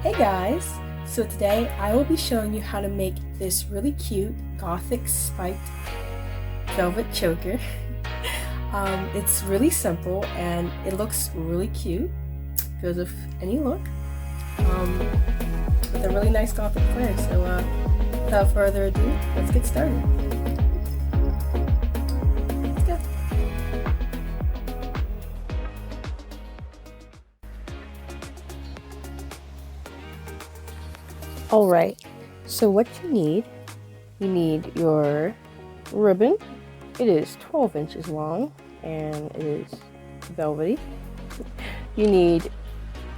Hey guys! So today I will be showing you how to make this really cute Gothic spiked velvet choker. It's really simple and it looks really cute because of any look with a really nice Gothic flair. So without further ado, let's get started. Let's go. Alright, so what you need your ribbon. It is 12 inches long and it is velvety. You need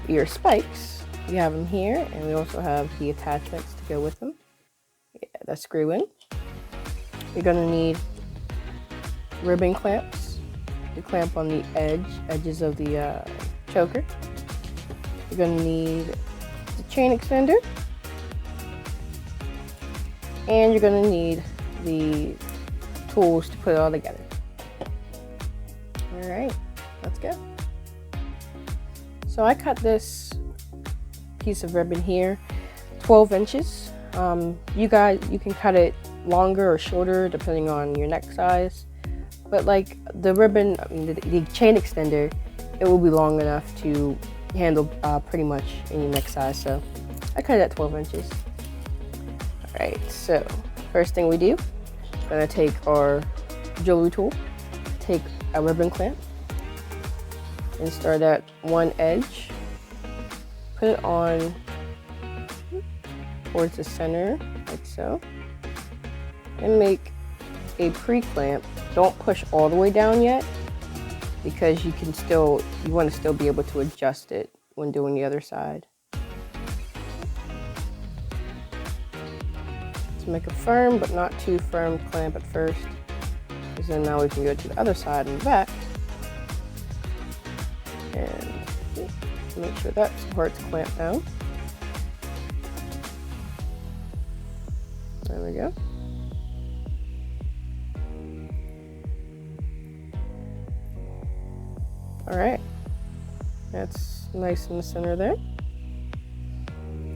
your spikes. You have them here, and we also have the attachments to go with them. Yeah, that screw in. You're gonna need ribbon clamps to clamp on the edges of the choker. You're gonna need the chain extender. And you're going to need the tools to put it all together. Alright, let's go. So I cut this piece of ribbon here 12 inches. You can cut it longer or shorter depending on your neck size. But like the ribbon, the chain extender, it will be long enough to handle pretty much any neck size. So I cut it at 12 inches. Alright, so first thing we do, we're going to take our jewelry tool, take a ribbon clamp, and start at one edge, put it on towards the center, like so, and make a pre-clamp. Don't push all the way down yet, because you want to still be able to adjust it when doing the other side. To make a firm but not too firm clamp at first, because then now we can go to the other side and back and make sure that's where it's clamped down. There we go. Alright, that's nice in the center there.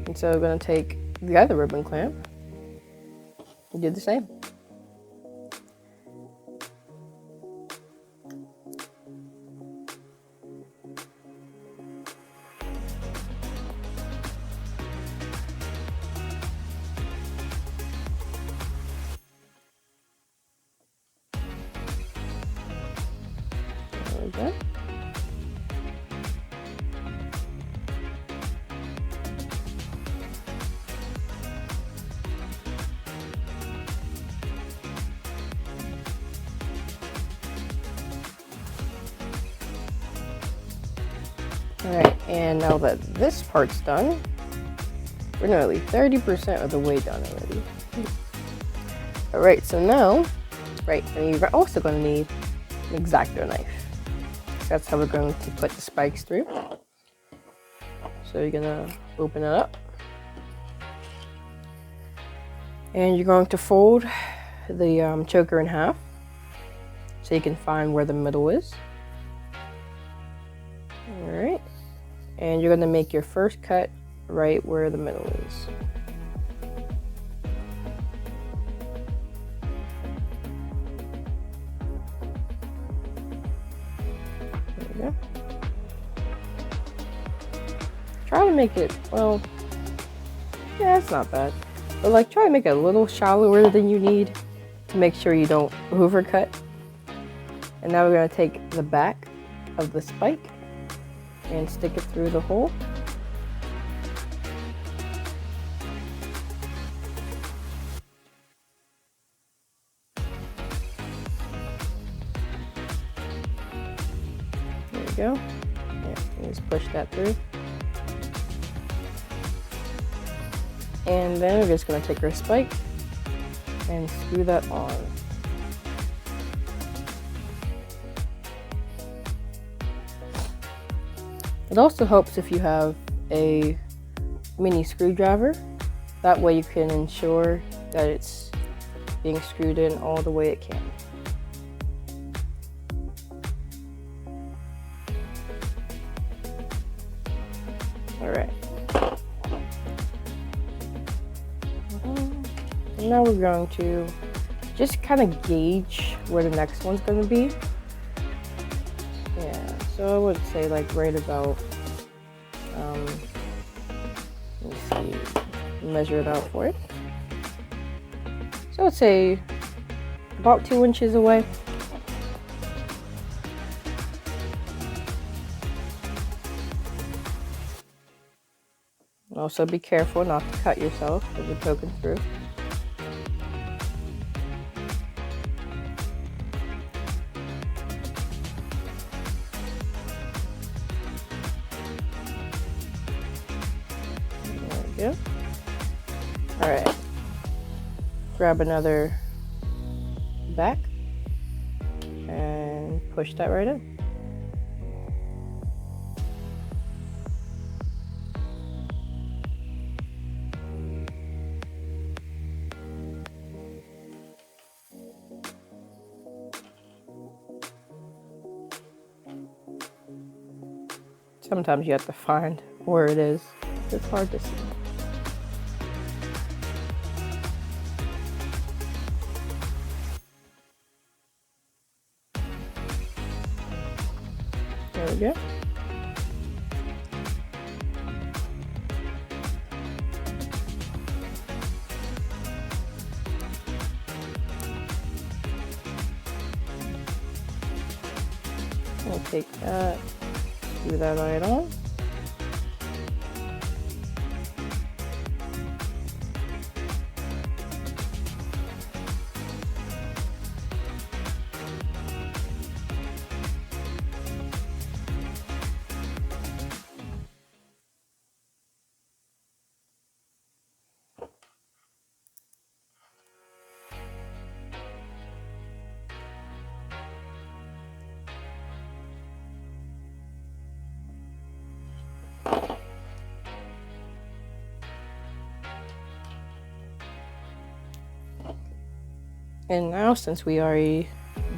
And so we're going to take the other ribbon clamp. We did the same. There we go. Alright, and now that this part's done, we're nearly 30% of the way done already. Alright, so now, and you're also going to need an X-Acto knife. That's how we're going to put the spikes through. So you're going to open it up. And you're going to fold the choker in half so you can find where the middle is. Alright. And you're going to make your first cut right where the middle is. There we go. Try to make it, well, yeah, it's not bad. But like, try to make it a little shallower than you need to make sure you don't overcut. And now we're going to take the back of the spike and stick it through the hole. There we go. Yeah, just push that through. And then we're just going to take our spike and screw that on. It also helps if you have a mini screwdriver. That way you can ensure that it's being screwed in all the way it can. Alright. now we're going to just kind of gauge where the next one's going to be. Yeah, so I would say like right about, let me see, measure it out for it. So I would say about 2 inches away. Also be careful not to cut yourself as you're poking through. There we go. Alright. Grab another back and push that right in. Sometimes you have to find where it is. It's hard to see. There we go. We'll take that, do that right on. And now, since we already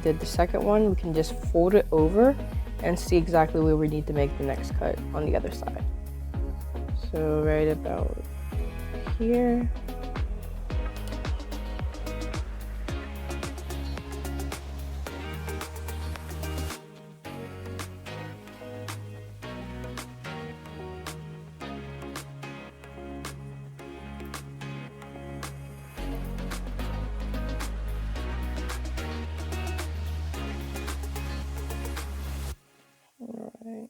did the second one, we can just fold it over and see exactly where we need to make the next cut on the other side. So right about here. Alright.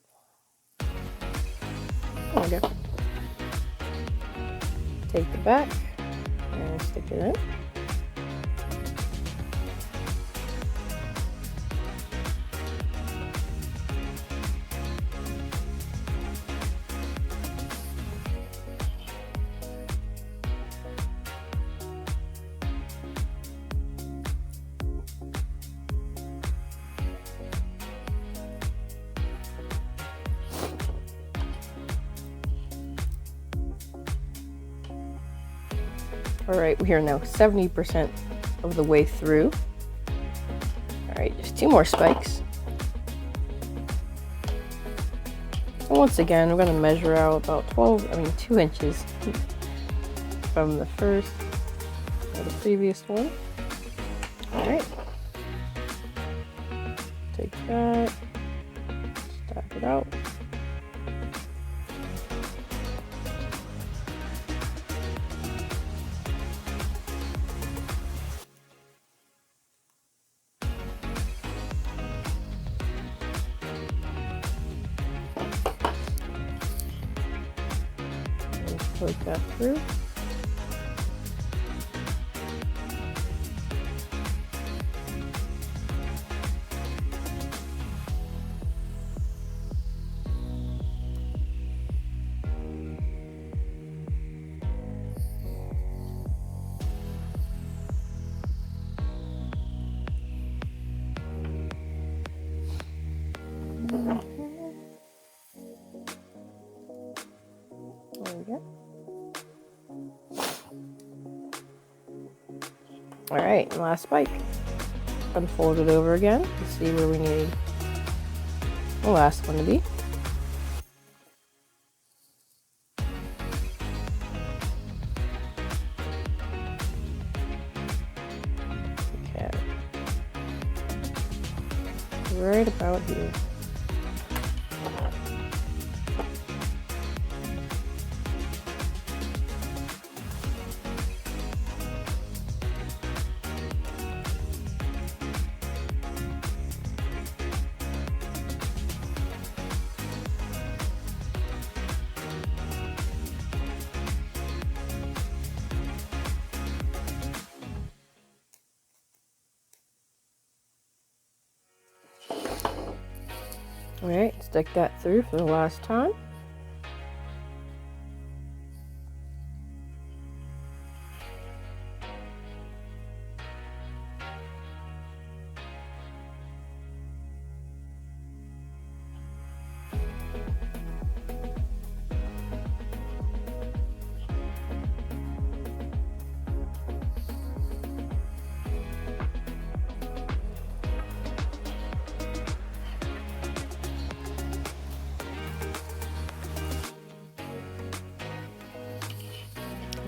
There we go. Take the back and stick it in. Alright, we are now 70% of the way through. Alright, just 2 more spikes. And once again, we're going to measure out about 2 inches from the first or the previous one. Alright. Take that, stack it out. Poke that through. There we go. Alright, last spike. Unfold it over again to see where we need the last one to be. out here. Alright, stick that through for the last time.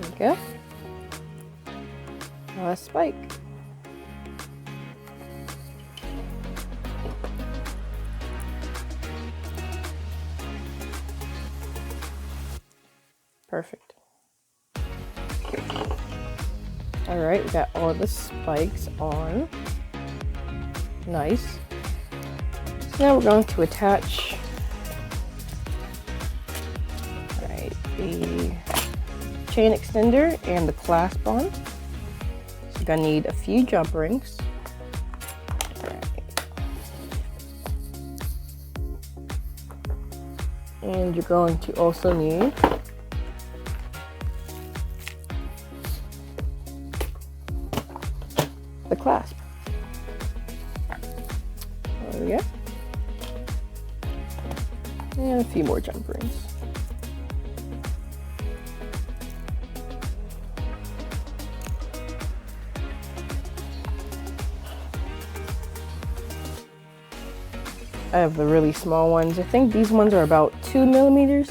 There we go. Last spike. Perfect. Alright, we got all the spikes on. Nice. So now we're going to attach the chain extender and the clasp on. So you're gonna need a few jump rings. And you're going to also need the clasp. There we go. And a few more jump rings. I have the really small ones. I think these ones are about 2 millimeters.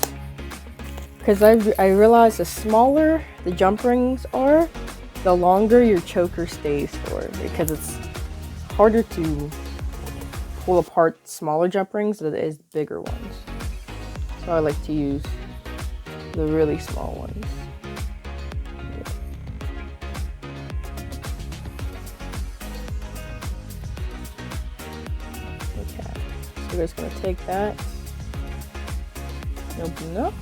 Because I realized the smaller the jump rings are, the longer your choker stays for. Because it's harder to pull apart smaller jump rings than it is bigger ones. So I like to use the really small ones. So we're just going to take that and open it up.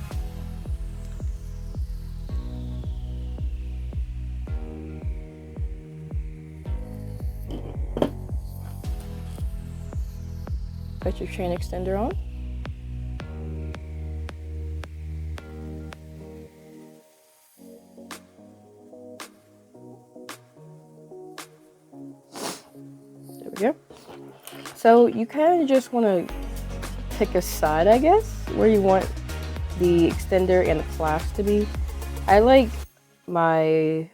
Put your chain extender on. There we go. So you kind of just want to pick a side, I guess, where you want the extender and the clasp to be. I like my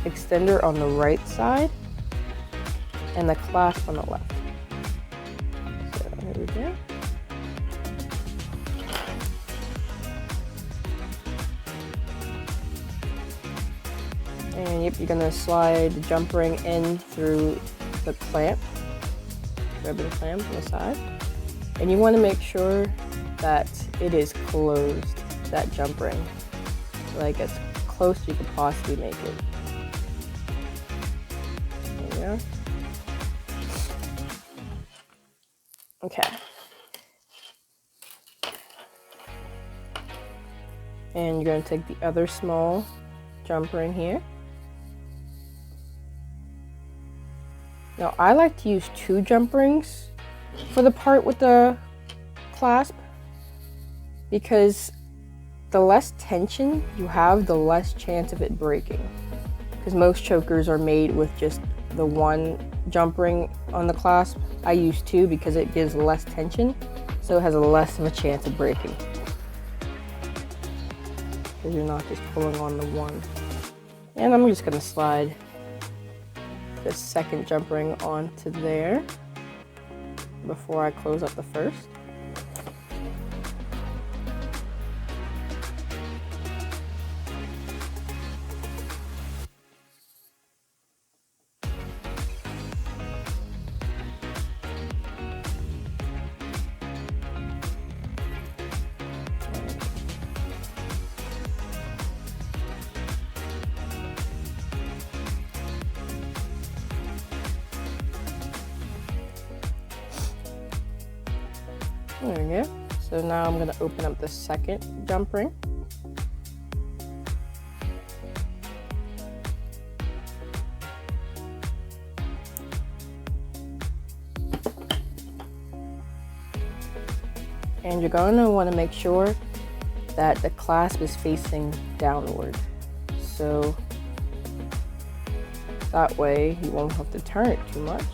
extender on the right side and the clasp on the left. So here we go. And yep, you're gonna slide the jump ring in through the clamp. Ribbon clamp on the side, and you want to make sure that it is closed, that jump ring, like as close as you could possibly make it. There we go. Okay. And you're going to take the other small jump ring here. Now, I like to use 2 jump rings for the part with the clasp, because the less tension you have, the less chance of it breaking. Because most chokers are made with just the 1 jump ring on the clasp. I use 2 because it gives less tension, so it has less of a chance of breaking. Because you're not just pulling on the 1. And I'm just going to slide the second jump ring onto there before I close up the first. There we go. So now I'm going to open up the second jump ring. And you're going to want to make sure that the clasp is facing downward. So that way you won't have to turn it too much.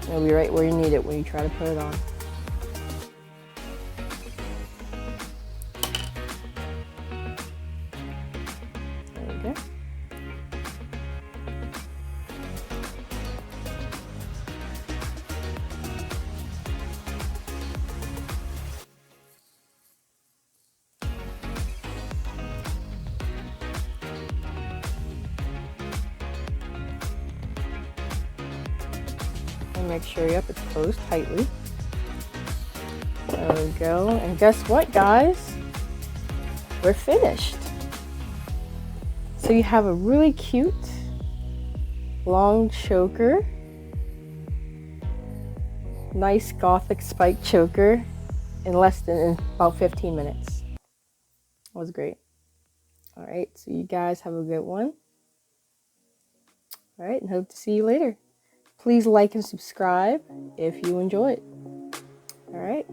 It'll be right where you need it when you try to put it on. There we go. And make sure it's closed tightly. There we go. And guess what, guys? We're finished. So you have a really cute long choker, nice Gothic spike choker in about 15 minutes. That was great. All right, so you guys have a good one. All right, and hope to see you later. Please like and subscribe if you enjoyed. All right.